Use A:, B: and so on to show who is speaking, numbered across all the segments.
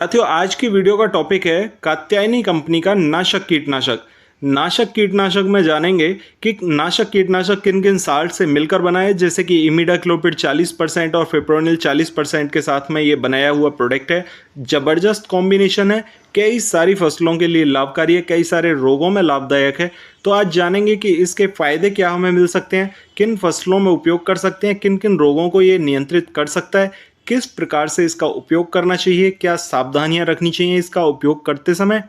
A: साथियों, आज की वीडियो का टॉपिक है कात्यायनी कंपनी का नाशक कीटनाशक। नाशक कीटनाशक में जानेंगे कि नाशक कीटनाशक किन किन साल्ट से मिलकर बना है, जैसे कि इमिडाक्लोपिड 40% और फिप्रोनिल 40% के साथ में ये बनाया हुआ प्रोडक्ट है। जबरदस्त कॉम्बिनेशन है, कई सारी फसलों के लिए लाभकारी है, कई सारे रोगों में लाभदायक है। तो आज जानेंगे कि इसके फायदे क्या हमें मिल सकते हैं, किन फसलों में उपयोग कर सकते हैं, किन किन रोगों को ये नियंत्रित कर सकता है, किस प्रकार से इसका उपयोग करना चाहिए, क्या सावधानियां रखनी चाहिए इसका उपयोग करते समय,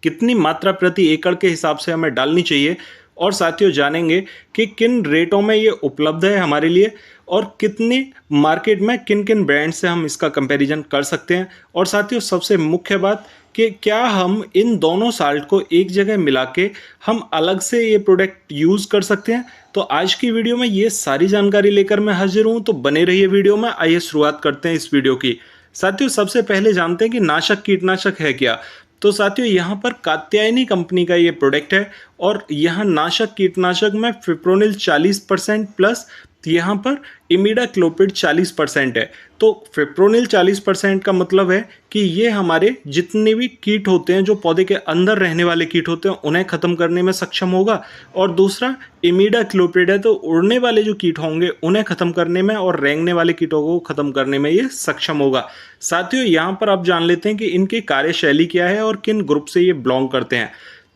A: कितनी मात्रा प्रति एकड़ के हिसाब से हमें डालनी चाहिए, और साथियों जानेंगे कि किन रेटों में ये उपलब्ध है हमारे लिए और कितनी मार्केट में किन किन ब्रांड से हम इसका कंपैरिजन कर सकते हैं। और साथियों सबसे मुख्य बात कि क्या हम इन दोनों साल्ट को एक जगह मिला के हम अलग से ये प्रोडक्ट यूज़ कर सकते हैं। तो आज की वीडियो में ये सारी जानकारी लेकर मैं हाजिर हूँ, तो बने रहिए वीडियो में। आइए शुरुआत करते हैं इस वीडियो की। साथियों सबसे पहले जानते हैं कि नाशक कीटनाशक है क्या। तो साथियों यहाँ पर कात्यायनी कंपनी का ये प्रोडक्ट है और यहाँ नाशक कीटनाशक में फिप्रोनिल 40% प्लस यहाँ पर इमिडाक्लोपिड 40% है। तो फिप्रोनिल 40% का मतलब है कि ये हमारे जितने भी कीट होते हैं, जो पौधे के अंदर रहने वाले कीट होते हैं, उन्हें खत्म करने में सक्षम होगा। और दूसरा इमिडाक्लोपिड है, तो उड़ने वाले जो कीट होंगे उन्हें खत्म करने में और रेंगने वाले कीटों को खत्म करने में ये सक्षम होगा। साथियों यहाँ पर आप जान लेते हैं कि इनकी कार्यशैली क्या है और किन ग्रुप से ये बिलोंग करते हैं।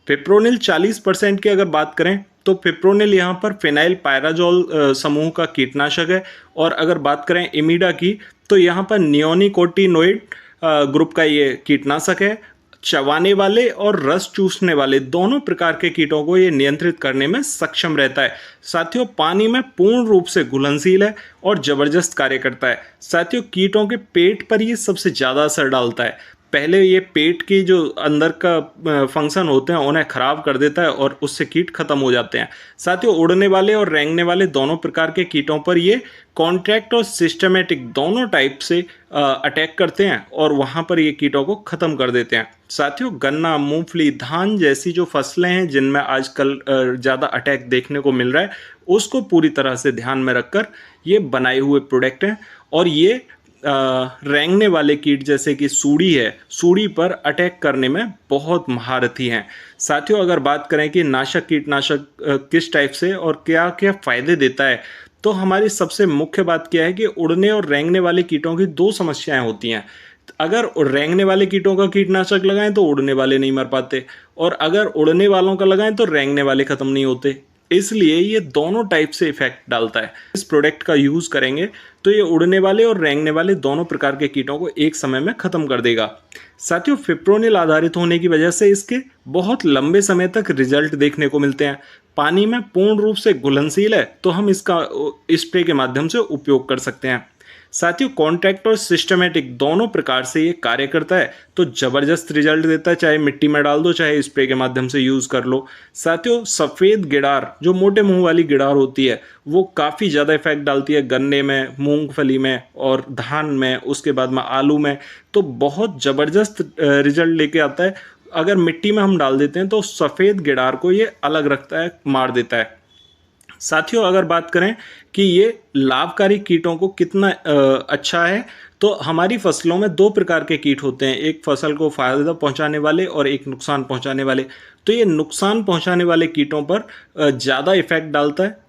A: फिप्रोनिल 40% की अगर बात करें तो फिप्रोनिल यहाँ पर फिनाइल पायराजोल समूह का कीटनाशक है। और अगर बात करें इमिडा की तो यहाँ पर नियोनिकोटिनोइड ग्रुप का ये कीटनाशक है। चबाने वाले और रस चूसने वाले दोनों प्रकार के कीटों को ये नियंत्रित करने में सक्षम रहता है। साथियों पानी में पूर्ण रूप से घुलनशील है और जबरदस्त कार्य करता है। साथियों कीटों के पेट पर ये सबसे ज़्यादा असर डालता है। पहले ये पेट की जो अंदर का फंक्शन होते हैं उन्हें खराब कर देता है और उससे कीट खत्म हो जाते हैं। साथियों उड़ने वाले और रेंगने वाले दोनों प्रकार के कीटों पर ये कॉन्ट्रैक्ट और सिस्टमेटिक दोनों टाइप से अटैक करते हैं और वहाँ पर ये कीटों को ख़त्म कर देते हैं। साथियों गन्ना, मूंगफली, धान जैसी जो फसलें हैं जिनमें आजकल ज़्यादा अटैक देखने को मिल रहा है, उसको पूरी तरह से ध्यान में रखकर ये बनाए हुए प्रोडक्ट हैं। और ये रेंगने वाले कीट जैसे कि सूड़ी है, सूड़ी पर अटैक करने में बहुत महारथी हैं। साथियों अगर बात करें कि नाशक कीटनाशक किस टाइप से और क्या क्या फ़ायदे देता है, तो हमारी सबसे मुख्य बात क्या है कि उड़ने और रेंगने वाले कीटों की दो समस्याएं होती हैं। अगर रेंगने वाले कीटों का कीटनाशक लगाएं तो उड़ने वाले नहीं मर पाते, और अगर उड़ने वालों का लगाएं तो रेंगने वाले ख़त्म नहीं होते। इसलिए ये दोनों टाइप से इफेक्ट डालता है। इस प्रोडक्ट का यूज़ करेंगे तो ये उड़ने वाले और रेंगने वाले दोनों प्रकार के कीटों को एक समय में ख़त्म कर देगा। साथियों फिप्रोनिल आधारित होने की वजह से इसके बहुत लंबे समय तक रिजल्ट देखने को मिलते हैं। पानी में पूर्ण रूप से घुलनशील है, तो हम इसका स्प्रे के माध्यम से उपयोग कर सकते हैं। साथियों कॉन्ट्रैक्ट और सिस्टमेटिक दोनों प्रकार से ये कार्य करता है, तो ज़बरदस्त रिजल्ट देता है, चाहे मिट्टी में डाल दो चाहे स्प्रे के माध्यम से यूज़ कर लो। साथियों सफ़ेद गिडार जो मोटे मुंह वाली गिडार होती है वो काफ़ी ज़्यादा इफेक्ट डालती है गन्ने में, मूंगफली में और धान में, उसके बाद में आलू में, तो बहुत ज़बरदस्त रिजल्ट लेके आता है। अगर मिट्टी में हम डाल देते हैं तो सफ़ेद गिडार को ये अलग रखता है, मार देता है। साथियों अगर बात करें कि ये लाभकारी कीटों को कितना अच्छा है, तो हमारी फसलों में दो प्रकार के कीट होते हैं, एक फसल को फायदा पहुंचाने वाले और एक नुकसान पहुंचाने वाले। तो ये नुकसान पहुंचाने वाले कीटों पर ज़्यादा इफेक्ट डालता है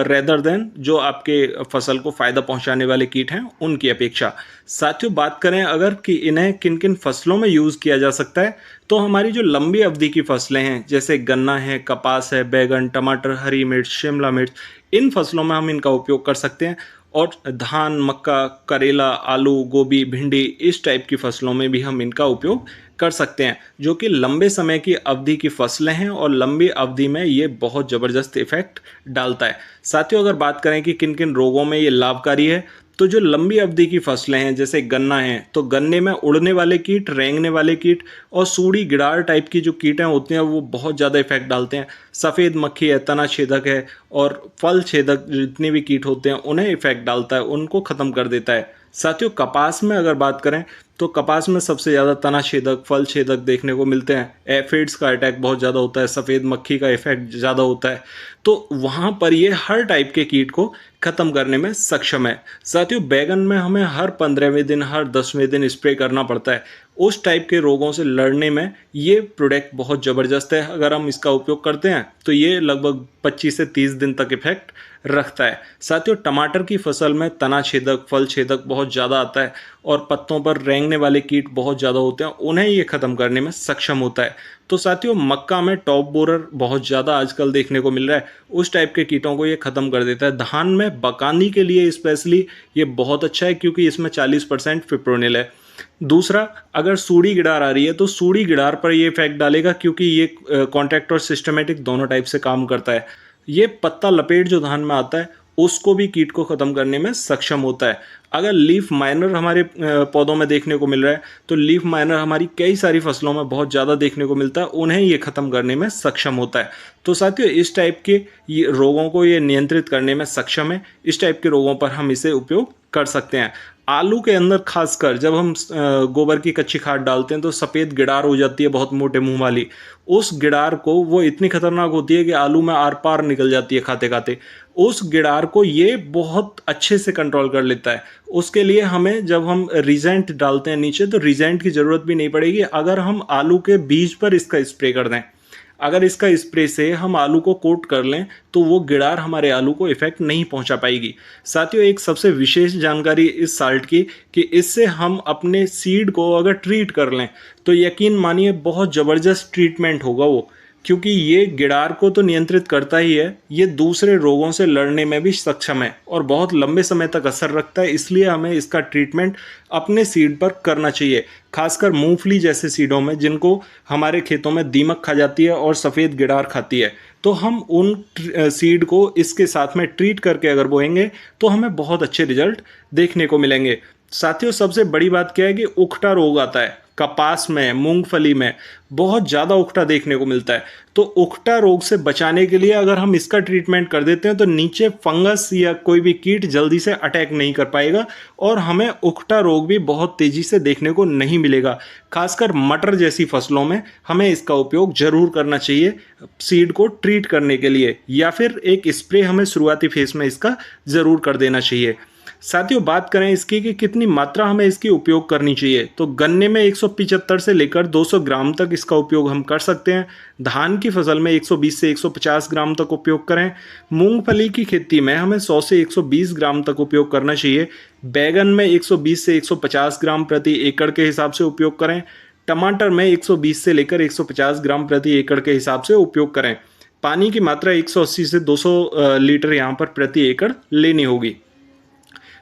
A: रेदर देन जो आपके फसल को फ़ायदा पहुंचाने वाले कीट हैं उनकी अपेक्षा। साथियों बात करें अगर कि इन्हें किन किन फसलों में यूज़ किया जा सकता है, तो हमारी जो लंबी अवधि की फसलें हैं जैसे गन्ना है, कपास है, बैगन, टमाटर, हरी मिर्च, शिमला मिर्च, इन फसलों में हम इनका उपयोग कर सकते हैं। और धान, मक्का, करेला, आलू, गोभी, भिंडी, इस टाइप की फसलों में भी हम इनका उपयोग कर सकते हैं, जो कि लंबे समय की अवधि की फसलें हैं और लंबी अवधि में ये बहुत ज़बरदस्त इफेक्ट डालता है। साथियों अगर बात करें कि किन किन रोगों में ये लाभकारी है, तो जो लंबी अवधि की फसलें हैं जैसे गन्ना है, तो गन्ने में उड़ने वाले कीट, रेंगने वाले कीट और सूड़ी गिडार टाइप की जो कीटें होती हैं वो बहुत ज़्यादा इफेक्ट डालते हैं। सफ़ेद मक्खी है, तना छेदक है और फल छेदक जितने भी कीट होते हैं उन्हें इफेक्ट डालता है, उनको ख़त्म कर देता है। साथियों कपास में अगर बात करें तो कपास में सबसे ज़्यादा तना छेदक, फल छेदक देखने को मिलते हैं। एफिड्स का अटैक बहुत ज़्यादा होता है, सफ़ेद मक्खी का इफेक्ट ज़्यादा होता है। तो वहाँ पर ये हर टाइप के कीट को ख़त्म करने में सक्षम है। साथियों, बैगन में हमें हर 15वें दिन, हर 10वें दिन स्प्रे करना पड़ता है। उस टाइप के रोगों से लड़ने में ये प्रोडक्ट बहुत ज़बरदस्त है। अगर हम इसका उपयोग करते हैं तो ये लगभग 25 से 30 दिन तक इफेक्ट रखता है। साथियों, टमाटर की फसल में तना छेदक, फल छेदक बहुत ज़्यादा आता है और पत्तों पर रेंगने वाले कीट बहुत ज़्यादा होते हैं, उन्हें ये ख़त्म करने में सक्षम होता है। तो साथियों, मक्का में टॉप बोरर बहुत ज़्यादा आजकल देखने को मिल रहा है, उस टाइप के कीटों को ये ख़त्म कर देता है। धान में बकानी के लिए स्पेशली ये बहुत अच्छा है क्योंकि इसमें 40% फिप्रोनिल है। दूसरा, अगर सूढ़ी गिडार आ रही है तो सूढ़ी गिडार पर ये इफेक्ट डालेगा क्योंकि ये कॉन्ट्रैक्ट और सिस्टमेटिक दोनों टाइप से काम करता है। ये पत्ता लपेट जो धान में आता है उसको भी कीट को ख़त्म करने में सक्षम होता है। अगर लीफ माइनर हमारे पौधों में देखने को मिल रहा है तो लीफ माइनर हमारी कई सारी फसलों में बहुत ज़्यादा देखने को मिलता है, उन्हें ये ख़त्म करने में सक्षम होता है। तो साथियों, इस टाइप के ये रोगों को ये नियंत्रित करने में सक्षम है। इस टाइप के रोगों पर हम इसे उपयोग कर सकते हैं। आलू के अंदर खासकर जब हम गोबर की कच्ची खाद डालते हैं तो सफ़ेद गिडार हो जाती है, बहुत मोटे मुंह वाली। उस गिडार को वो इतनी खतरनाक होती है कि आलू में आर पार निकल जाती है खाते खाते। उस गिडार को ये बहुत अच्छे से कंट्रोल कर लेता है। उसके लिए हमें, जब हम रिजेंट डालते हैं नीचे, तो रिजेंट की ज़रूरत भी नहीं पड़ेगी अगर हम आलू के बीज पर इसका स्प्रे कर दें। अगर इसका स्प्रे से हम आलू को कोट कर लें तो वो गिडार हमारे आलू को इफेक्ट नहीं पहुंचा पाएगी। साथियों, एक सबसे विशेष जानकारी इस साल्ट की कि इससे हम अपने सीड को अगर ट्रीट कर लें तो यकीन मानिए बहुत ज़बरदस्त ट्रीटमेंट होगा वो, क्योंकि ये गिडार को तो नियंत्रित करता ही है, ये दूसरे रोगों से लड़ने में भी सक्षम है और बहुत लंबे समय तक असर रखता है। इसलिए हमें इसका ट्रीटमेंट अपने सीड पर करना चाहिए, खासकर मूंगफली जैसे सीडों में जिनको हमारे खेतों में दीमक खा जाती है और सफ़ेद गिडार खाती है। तो हम उन सीड को इसके साथ में ट्रीट करके अगर बोएंगे तो हमें बहुत अच्छे रिजल्ट देखने को मिलेंगे। साथियों, सबसे बड़ी बात क्या है कि उखटा रोग आता है कपास में, मूंगफली में बहुत ज़्यादा उखटा देखने को मिलता है। तो उखटा रोग से बचाने के लिए अगर हम इसका ट्रीटमेंट कर देते हैं तो नीचे फंगस या कोई भी कीट जल्दी से अटैक नहीं कर पाएगा और हमें उखटा रोग भी बहुत तेज़ी से देखने को नहीं मिलेगा। खासकर मटर जैसी फसलों में हमें इसका उपयोग जरूर करना चाहिए सीड को ट्रीट करने के लिए, या फिर एक स्प्रे हमें शुरुआती फेज में इसका ज़रूर कर देना चाहिए। साथियों, बात करें इसकी कि कितनी मात्रा हमें इसकी उपयोग करनी चाहिए, तो गन्ने में 175 से लेकर 200 ग्राम तक इसका उपयोग हम कर सकते हैं। धान की फसल में 120 से 150 ग्राम तक उपयोग करें। मूंगफली की खेती में हमें 100 से 120 ग्राम तक उपयोग करना चाहिए। बैगन में 120 से 150 ग्राम प्रति एकड़ के हिसाब से उपयोग करें। टमाटर में 120 से लेकर 150 ग्राम प्रति एकड़ के हिसाब से उपयोग करें। पानी की मात्रा 180 से 200 लीटर यहाँ पर प्रति एकड़ लेनी होगी।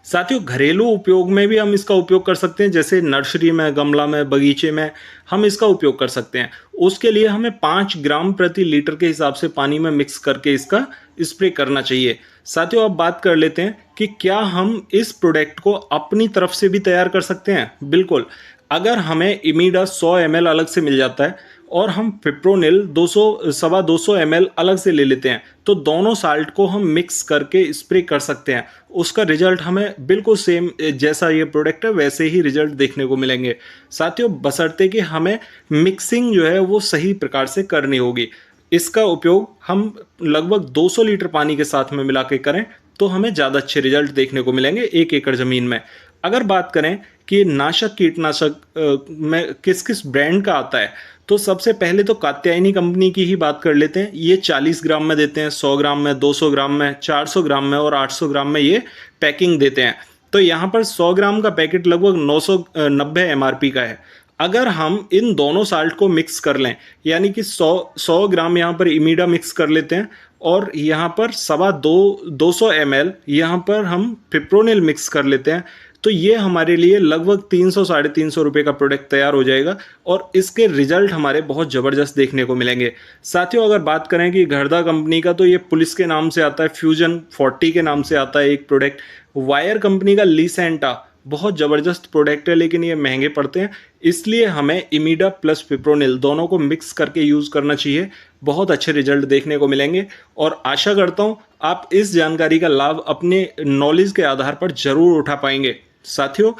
A: साथियों, घरेलू उपयोग में भी हम इसका उपयोग कर सकते हैं, जैसे नर्सरी में, गमला में, बगीचे में हम इसका उपयोग कर सकते हैं। उसके लिए हमें 5 ग्राम प्रति लीटर के हिसाब से पानी में मिक्स करके इसका स्प्रे करना चाहिए। साथियों, अब बात कर लेते हैं कि क्या हम इस प्रोडक्ट को अपनी तरफ से भी तैयार कर सकते हैं। बिल्कुल, अगर हमें इमीडा 100 ml अलग से मिल जाता है और हम फिप्रोनिल 200 ml अलग से ले लेते हैं तो दोनों साल्ट को हम मिक्स करके स्प्रे कर सकते हैं। उसका रिजल्ट हमें बिल्कुल सेम, जैसा ये प्रोडक्ट है वैसे ही रिजल्ट देखने को मिलेंगे। साथियों, बशर्ते कि हमें मिक्सिंग जो है वो सही प्रकार से करनी होगी। इसका उपयोग हम लगभग 200 लीटर पानी के साथ में मिला के करें तो हमें ज़्यादा अच्छे रिजल्ट देखने को मिलेंगे 1 एकड़ ज़मीन में। अगर बात करें कि नाशक कीटनाशक में किस किस ब्रांड का आता है, तो सबसे पहले तो कात्यायनी कंपनी की ही बात कर लेते हैं। ये 40 ग्राम में देते हैं, 100 ग्राम में, 200 ग्राम में, 400 ग्राम में और 800 ग्राम में ये पैकिंग देते हैं। तो यहाँ पर 100 ग्राम का पैकेट लगभग 990 MRP का है। अगर हम इन दोनों साल्ट को मिक्स कर लें, यानी कि 100 ग्राम यहाँ पर इमीडा मिक्स कर लेते हैं और यहाँ पर 200 ml यहाँ पर हम फिप्रोनिल मिक्स कर लेते हैं, तो ये हमारे लिए लगभग 300 साढ़े 300 रुपये का प्रोडक्ट तैयार हो जाएगा और इसके रिजल्ट हमारे बहुत ज़बरदस्त देखने को मिलेंगे। साथियों, अगर बात करें कि घरदा कंपनी का, तो ये पुलिस के नाम से आता है, फ्यूजन 40 के नाम से आता है एक प्रोडक्ट। वायर कंपनी का लीसेंटा बहुत ज़बरदस्त प्रोडक्ट है, लेकिन ये महंगे पड़ते हैं, इसलिए हमें इमीडा प्लस फिप्रोनिल दोनों को मिक्स करके यूज़ करना चाहिए। बहुत अच्छे रिजल्ट देखने को मिलेंगे और आशा करता हूँ आप इस जानकारी का लाभ अपने नॉलेज के आधार पर ज़रूर उठा पाएंगे। साथियों,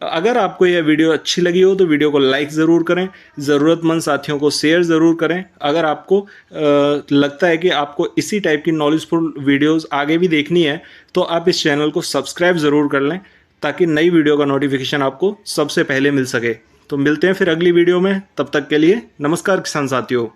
A: अगर आपको यह वीडियो अच्छी लगी हो तो वीडियो को लाइक ज़रूर करें, ज़रूरतमंद साथियों को शेयर ज़रूर करें। अगर आपको लगता है कि आपको इसी टाइप की नॉलेजफुल वीडियोस आगे भी देखनी है तो आप इस चैनल को सब्सक्राइब ज़रूर कर लें ताकि नई वीडियो का नोटिफिकेशन आपको सबसे पहले मिल सके। तो मिलते हैं फिर अगली वीडियो में, तब तक के लिए नमस्कार किसान साथियों।